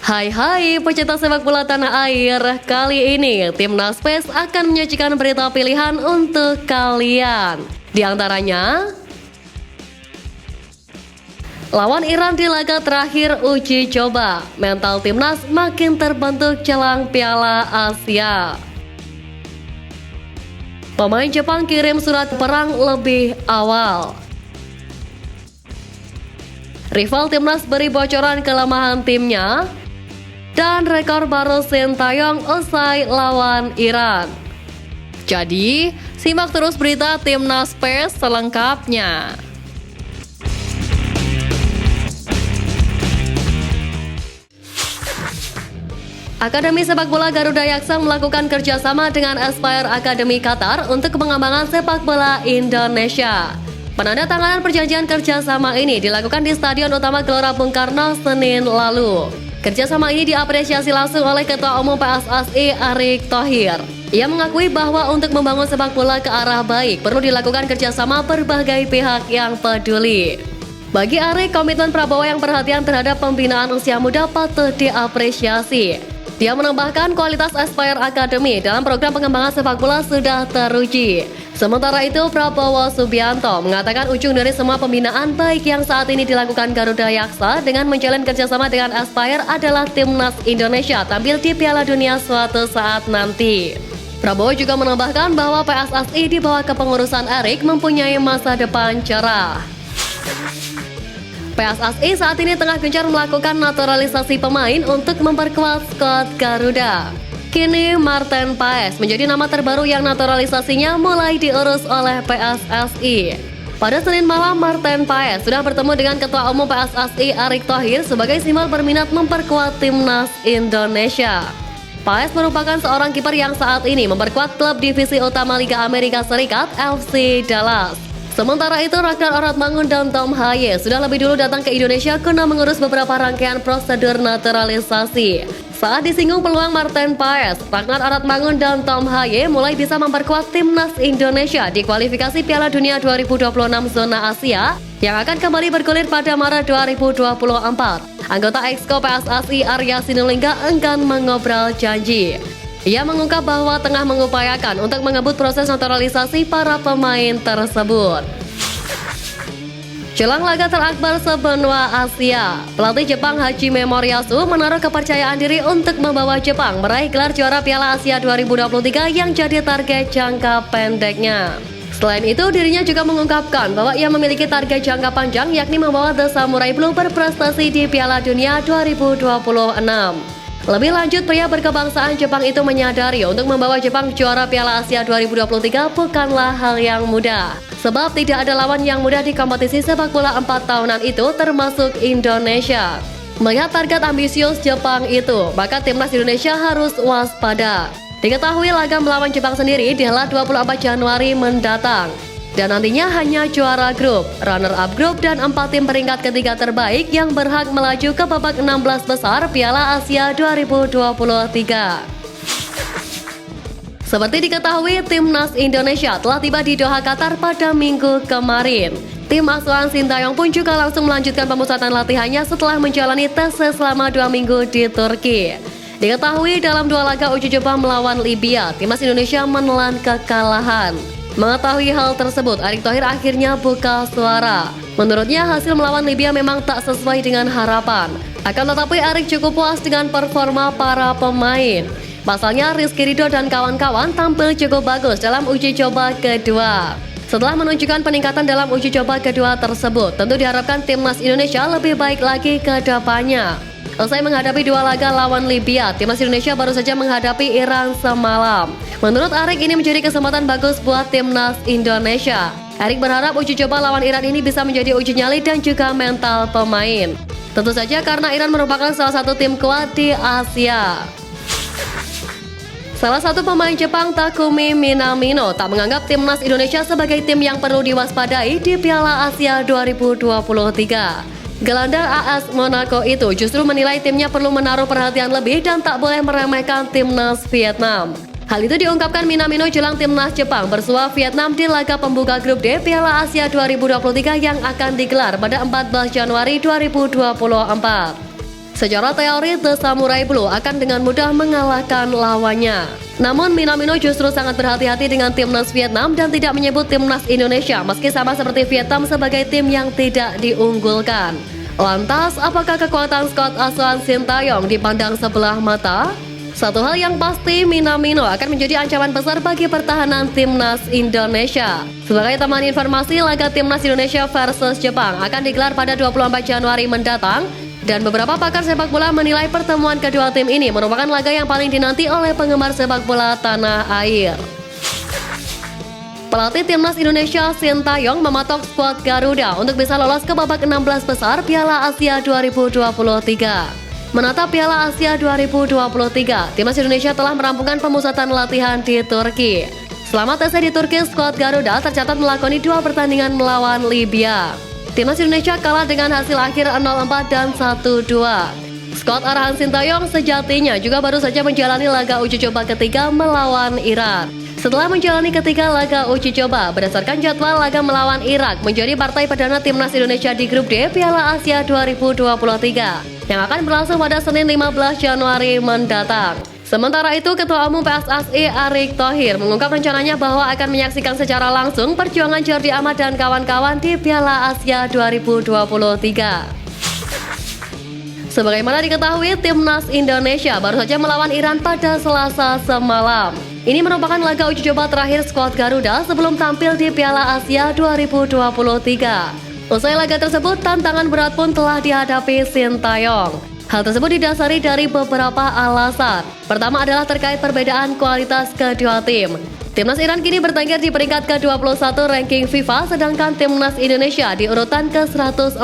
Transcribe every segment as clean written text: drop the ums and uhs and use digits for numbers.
Hai pecinta sepak bola tanah air. Kali ini Timnas PES akan menyajikan berita pilihan untuk kalian. Di antaranya, lawan Iran di laga terakhir uji coba, mental Timnas makin terbentuk jelang Piala Asia. Pemain Jepang kirim surat perang lebih awal. Rival Timnas beri bocoran kelemahan timnya. Dan rekor baru Sintayong usai lawan Iran. Jadi, simak terus berita Timnas PES selengkapnya. Akademi Sepak Bola Garuda Yaksa melakukan kerjasama dengan Aspire Academy Qatar untuk pengembangan sepak bola Indonesia. Penandatanganan perjanjian kerjasama ini dilakukan di Stadion Utama Gelora Bung Karno Senin lalu. Kerjasama ini diapresiasi langsung oleh Ketua Umum PSSI Erick Thohir. Ia mengakui bahwa untuk membangun sepak bola ke arah baik perlu dilakukan kerjasama berbagai pihak yang peduli. Bagi Erick, komitmen Prabowo yang perhatian terhadap pembinaan usia muda patut diapresiasi. Dia menambahkan kualitas Aspire Academy dalam program pengembangan sepak bola sudah teruji. Sementara itu, Prabowo Subianto mengatakan ujung dari semua pembinaan baik yang saat ini dilakukan Garuda Yaksa dengan menjalin kerjasama dengan Aspire adalah Timnas Indonesia tampil di Piala Dunia suatu saat nanti. Prabowo juga menambahkan bahwa PSSI di bawah kepengurusan Erick mempunyai masa depan cerah. PSSI saat ini tengah gencar melakukan naturalisasi pemain untuk memperkuat skuad Garuda. Kini Marten Paes menjadi nama terbaru yang naturalisasinya mulai diurus oleh PSSI. Pada Senin malam, Marten Paes sudah bertemu dengan Ketua Umum PSSI Erick Thohir sebagai simbol berminat memperkuat Timnas Indonesia. Paes merupakan seorang kiper yang saat ini memperkuat klub divisi utama Liga Amerika Serikat FC Dallas. Sementara itu, Ragnar Oratmangun dan Tom Haye sudah lebih dulu datang ke Indonesia guna mengurus beberapa rangkaian prosedur naturalisasi. Saat disinggung peluang Marten Paes, Ragnar Oratmangun dan Tom Haye mulai bisa memperkuat Timnas Indonesia di kualifikasi Piala Dunia 2026 zona Asia yang akan kembali bergulir pada Maret 2024. Anggota Exco PSSI Arya Sinulinga enggan mengobrol janji. Ia mengungkap bahwa tengah mengupayakan untuk mengebut proses naturalisasi para pemain tersebut. Jelang laga terakbar sebenua Asia, pelatih Jepang Hajime Moriyasu menaruh kepercayaan diri untuk membawa Jepang meraih gelar juara Piala Asia 2023 yang jadi target jangka pendeknya. Selain itu, dirinya juga mengungkapkan bahwa ia memiliki target jangka panjang yakni membawa The Samurai Blue berprestasi di Piala Dunia 2026. Lebih lanjut, pria berkebangsaan Jepang itu menyadari untuk membawa Jepang juara Piala Asia 2023 bukanlah hal yang mudah. Sebab tidak ada lawan yang mudah di kompetisi sepak bola 4 tahunan itu termasuk Indonesia. Melihat target ambisius Jepang itu, maka Timnas Indonesia harus waspada. Diketahui laga melawan Jepang sendiri dihelat 24 Januari mendatang. Dan nantinya hanya juara grup, runner-up grup, dan 4 tim peringkat ketiga terbaik yang berhak melaju ke babak 16 besar Piala Asia 2023. Seperti diketahui, Timnas Indonesia telah tiba di Doha, Qatar pada minggu kemarin. Tim asuhan Sintayong pun juga langsung melanjutkan pemusatan latihannya setelah menjalani tes selama 2 minggu di Turki. Diketahui dalam 2 laga uji coba melawan Libya, Timnas Indonesia menelan kekalahan. Mengetahui hal tersebut, Erick Thohir akhirnya buka suara. Menurutnya, hasil melawan Libya memang tak sesuai dengan harapan. Akan tetapi, Erick cukup puas dengan performa para pemain. Pasalnya, Rizky Ridho dan kawan-kawan tampil cukup bagus dalam uji coba kedua. Setelah menunjukkan peningkatan dalam uji coba kedua tersebut, tentu diharapkan Timnas Indonesia lebih baik lagi ke depannya. Usai menghadapi 2 laga lawan Libya, Timnas Indonesia baru saja menghadapi Iran semalam. Menurut Erick, ini menjadi kesempatan bagus buat Timnas Indonesia. Erick berharap uji coba lawan Iran ini bisa menjadi uji nyali dan juga mental pemain. Tentu saja karena Iran merupakan salah satu tim kuat di Asia. Salah satu pemain Jepang, Takumi Minamino, tak menganggap Timnas Indonesia sebagai tim yang perlu diwaspadai di Piala Asia 2023. Gelandang AS Monaco itu justru menilai timnya perlu menaruh perhatian lebih dan tak boleh meremehkan Timnas Vietnam. Hal itu diungkapkan Minamino jelang Timnas Jepang bersua Vietnam di laga pembuka grup D Piala Asia 2023 yang akan digelar pada 14 Januari 2024. Secara teori, The Samurai Blue akan dengan mudah mengalahkan lawannya. Namun Minamino justru sangat berhati-hati dengan timnas Vietnam dan tidak menyebut timnas Indonesia meski sama seperti Vietnam sebagai tim yang tidak diunggulkan. Lantas, apakah kekuatan skuad asuhan Sintayong dipandang sebelah mata? Satu hal yang pasti, Minamino akan menjadi ancaman besar bagi pertahanan timnas Indonesia. Sebagai tambahan informasi, laga timnas Indonesia versus Jepang akan digelar pada 24 Januari mendatang. Dan beberapa pakar sepak bola menilai pertemuan kedua tim ini merupakan laga yang paling dinanti oleh penggemar sepak bola tanah air. Pelatih timnas Indonesia Sintayong mematok skuad Garuda untuk bisa lolos ke babak 16 besar Piala Asia 2023. Menatap Piala Asia 2023, timnas Indonesia telah merampungkan pemusatan latihan di Turki. Selama tesnya di Turki, skuad Garuda tercatat melakoni 2 pertandingan melawan Libya. Timnas Indonesia kalah dengan hasil akhir 0-4 dan 1-2. Skuad arahan Sintayong sejatinya juga baru saja menjalani laga uji coba ketiga melawan Irak. Setelah menjalani ketiga laga uji coba, berdasarkan jadwal laga melawan Irak menjadi partai perdana timnas Indonesia di grup D Piala Asia 2023 yang akan berlangsung pada Senin 15 Januari mendatang. Sementara itu, Ketua Umum PSSI Erick Thohir mengungkap rencananya bahwa akan menyaksikan secara langsung perjuangan Jordi Amat dan kawan-kawan di Piala Asia 2023. Sebagaimana diketahui, timnas Indonesia baru saja melawan Iran pada Selasa semalam. Ini merupakan laga uji coba terakhir skuad Garuda sebelum tampil di Piala Asia 2023. Usai laga tersebut, tantangan berat pun telah dihadapi Sintayong. Hal tersebut didasari dari beberapa alasan. Pertama adalah terkait perbedaan kualitas kedua tim. Timnas Iran kini bertengger di peringkat ke-21 ranking FIFA, sedangkan timnas Indonesia di urutan ke-146.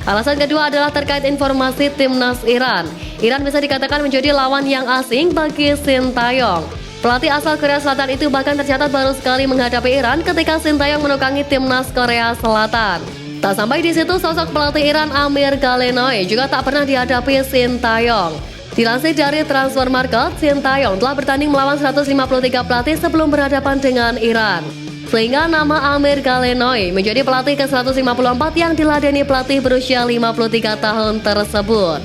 Alasan kedua adalah terkait informasi timnas Iran. Iran bisa dikatakan menjadi lawan yang asing bagi Sintayong. Pelatih asal Korea Selatan itu bahkan tercatat baru sekali menghadapi Iran ketika Sintayong menukangi timnas Korea Selatan. Tak sampai di situ, sosok pelatih Iran Amir Galenoy juga tak pernah dihadapi Sintayong. Dilansir dari Transfer Market, Sintayong telah bertanding melawan 153 pelatih sebelum berhadapan dengan Iran. Sehingga nama Amir Galenoy menjadi pelatih ke-154 yang diladeni pelatih berusia 53 tahun tersebut.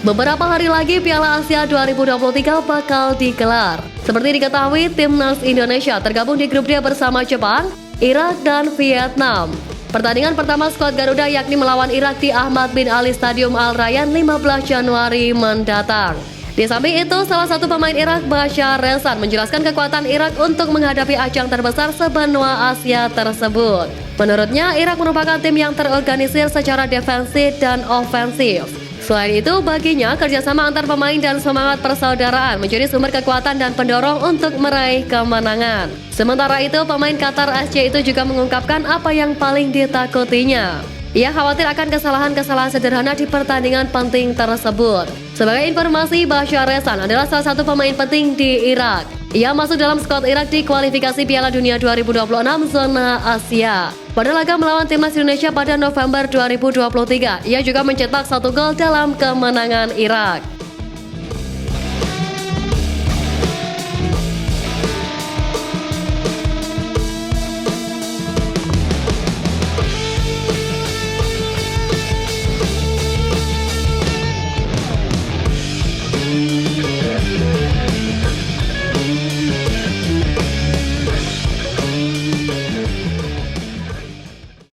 Beberapa hari lagi Piala Asia 2023 bakal digelar. Seperti diketahui, timnas Indonesia tergabung di grup D bersama Jepang, Irak, dan Vietnam. Pertandingan pertama skuad Garuda yakni melawan Irak di Ahmad bin Ali Stadium Al Rayyan 15 Januari mendatang. Di samping itu, salah satu pemain Irak, Bashar Rezan, menjelaskan kekuatan Irak untuk menghadapi ajang terbesar sebenua Asia tersebut. Menurutnya, Irak merupakan tim yang terorganisir secara defensif dan ofensif. Selain itu, baginya kerjasama antar pemain dan semangat persaudaraan menjadi sumber kekuatan dan pendorong untuk meraih kemenangan. Sementara itu, pemain Qatar SC itu juga mengungkapkan apa yang paling ditakutinya. Ia khawatir akan kesalahan-kesalahan sederhana di pertandingan penting tersebut. Sebagai informasi, Bashar Rezan adalah salah satu pemain penting di Irak. Ia masuk dalam skuad Irak di kualifikasi Piala Dunia 2026 zona Asia. Pada laga melawan timnas Indonesia pada November 2023, ia juga mencetak 1 gol dalam kemenangan Irak.